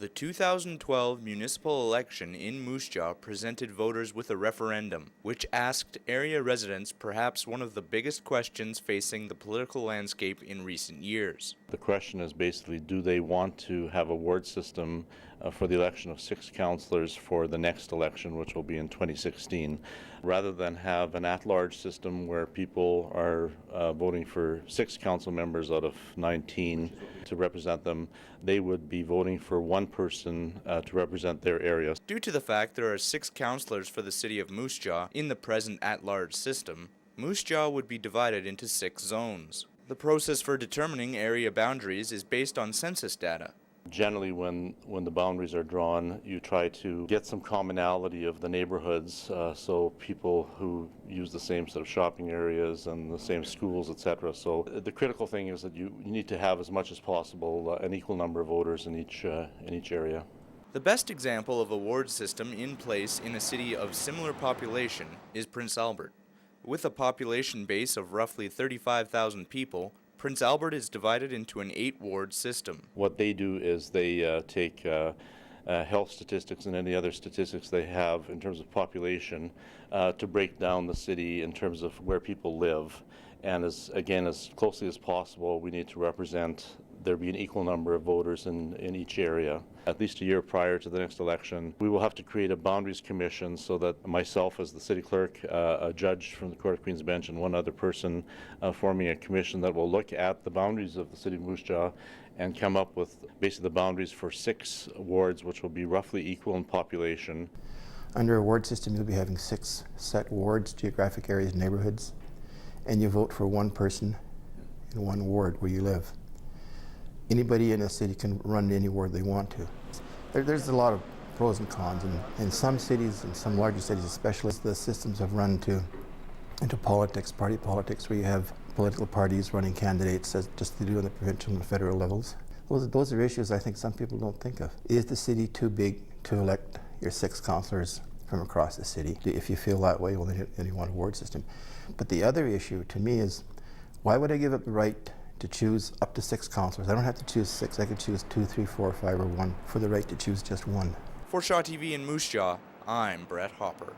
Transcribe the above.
The 2012 municipal election in Moose Jaw presented voters with a referendum, which asked area residents perhaps one of the biggest questions facing the political landscape in recent years. The question is basically, do they want to have a ward system for the election of 6 councillors for the next election, which will be in 2016, rather than have an at-large system where people are voting for 6 council members out of 19 to represent them. They would be voting for one person to represent their area. Due to the fact there are 6 councillors for the city of Moose Jaw in the present at-large system, Moose Jaw would be divided into 6 zones. The process for determining area boundaries is based on census data. Generally, when the boundaries are drawn, you try to get some commonality of the neighborhoods, so people who use the same sort of shopping areas and the same schools, etc. So the critical thing is that you need to have as much as possible an equal number of voters in each area. The best example of a ward system in place in a city of similar population is Prince Albert. With a population base of roughly 35,000 people, Prince Albert is divided into an 8-ward system. What they do is they take health statistics and any other statistics they have in terms of population to break down the city in terms of where people live. And as closely as possible, we need to represent there be an equal number of voters in each area. At least a year prior to the next election, we will have to create a boundaries commission so that myself as the city clerk, a judge from the Court of Queen's Bench, and one other person forming a commission that will look at the boundaries of the city of Moose Jaw and come up with basically the boundaries for 6 wards, which will be roughly equal in population. Under a ward system, you'll be having 6 set wards, geographic areas, neighborhoods, and you vote for one person in one ward where you live. Anybody in a city can run any ward they want to. There's a lot of pros and cons, and in some cities, in some larger cities especially, the systems have run into politics, party politics, where you have political parties running candidates as just they do on the provincial and federal levels. Those are issues I think some people don't think of. Is the city too big to elect your 6 councillors from across the city? If you feel that way, well, then you want a ward system. But the other issue to me is, why would I give up the right to choose up to 6 councillors? I don't have to choose 6, I could choose 2, 3, 4, 5, or 1 for the right to choose just one. For Shaw TV in Moose Jaw, I'm Brett Hopper.